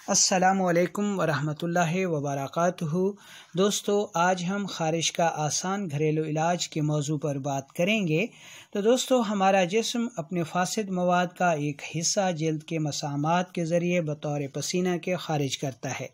السلام علیکم ورحمۃ اللہ وبرکاتہ۔ دوستو، آج ہم خارش کا آسان گھریلو علاج کے موضوع پر بات کریں گے۔ تو دوستو، ہمارا جسم اپنے فاسد مواد کا ایک حصہ جلد کے مسامات کے ذریعے بطور پسینہ کے خارج کرتا ہے۔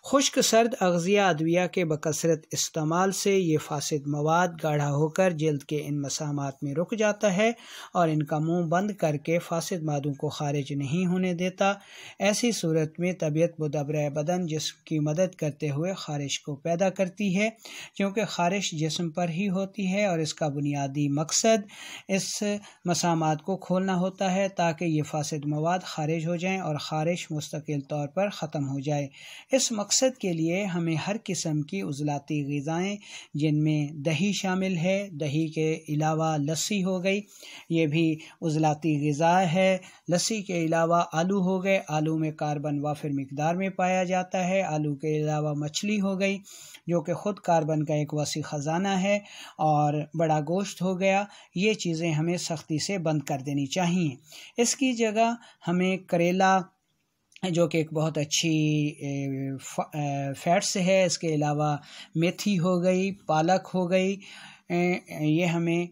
خشک سرد اغذیہ ادویہ کے بکثرت استعمال سے یہ فاسد مواد گاڑھا ہو کر جلد کے ان مسامات میں رک جاتا ہے اور ان کا منہ بند کر کے فاسد مادوں کو خارج نہیں ہونے دیتا۔ ایسی صورت میں طبیعت مدبرہ بدن جسم کی مدد کرتے ہوئے خارش کو پیدا کرتی ہے، کیونکہ خارش جسم پر ہی ہوتی ہے اور اس کا بنیادی مقصد اس مسامات کو کھولنا ہوتا ہے تاکہ یہ فاسد مواد خارج ہو جائیں اور خارش مستقل طور پر ختم ہو جائے۔ اس مقصد کے لیے ہمیں ہر قسم کی عضلاتی غذائیں، جن میں دہی شامل ہے، دہی کے علاوہ لسی ہو گئی، یہ بھی عضلاتی غذا ہے۔ لسی کے علاوہ آلو ہو گئے، آلو میں کاربن وافر مقدار میں پایا جاتا ہے۔ آلو کے علاوہ مچھلی ہو گئی، جو کہ خود کاربن کا ایک وسیع خزانہ ہے، اور بڑا گوشت ہو گیا۔ یہ چیزیں ہمیں سختی سے بند کر دینی چاہیے۔ اس کی جگہ ہمیں کریلا، جو کہ ایک بہت اچھی فیٹس ہے، اس کے علاوہ میتھی ہو گئی، پالک ہو گئی، یہ ہمیں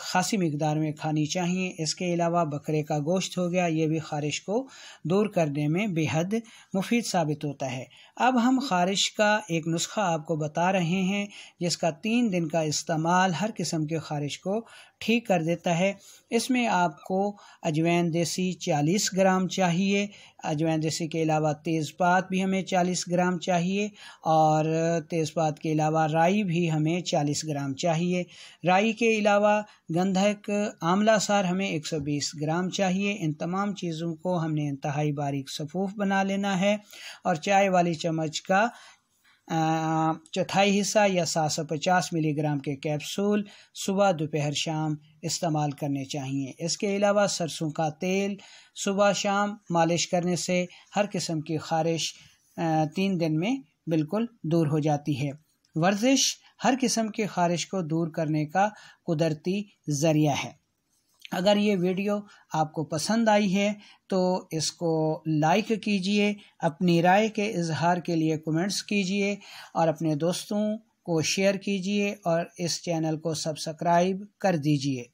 خاصی مقدار میں کھانی چاہیے۔ اس کے علاوہ بکرے کا گوشت ہو گیا، یہ بھی خارش کو دور کرنے میں بے حد مفید ثابت ہوتا ہے۔ اب ہم خارش کا ایک نسخہ آپ کو بتا رہے ہیں، جس کا 3 دن کا استعمال ہر قسم کے خارش کو ٹھیک کر دیتا ہے۔ اس میں آپ کو اجوین دیسی 40 گرام چاہیے۔ اجوین دیسی کے علاوہ تیز پات بھی ہمیں 40 گرام چاہیے، اور تیز پات کے علاوہ رائی بھی ہمیں 40 گرام چاہیے۔ رائی کے علاوہ گندھک آملہ سار ہمیں 120 گرام چاہیے۔ ان تمام چیزوں کو ہم نے انتہائی باریک صفوف بنا لینا ہے، اور چائے والی چمچ کا چوتھائی حصہ یا 750 ملی گرام کے کیپسول صبح، دوپہر، شام استعمال کرنے چاہیے۔ اس کے علاوہ سرسوں کا تیل صبح شام مالش کرنے سے ہر قسم کی خارش 3 دن میں بالکل دور ہو جاتی ہے۔ ورزش ہر قسم کی خارش کو دور کرنے کا قدرتی ذریعہ ہے۔ اگر یہ ویڈیو آپ کو پسند آئی ہے تو اس کو لائک کیجئے، اپنی رائے کے اظہار کے لیے کمنٹس کیجئے، اور اپنے دوستوں کو شیئر کیجئے، اور اس چینل کو سبسکرائب کر دیجئے۔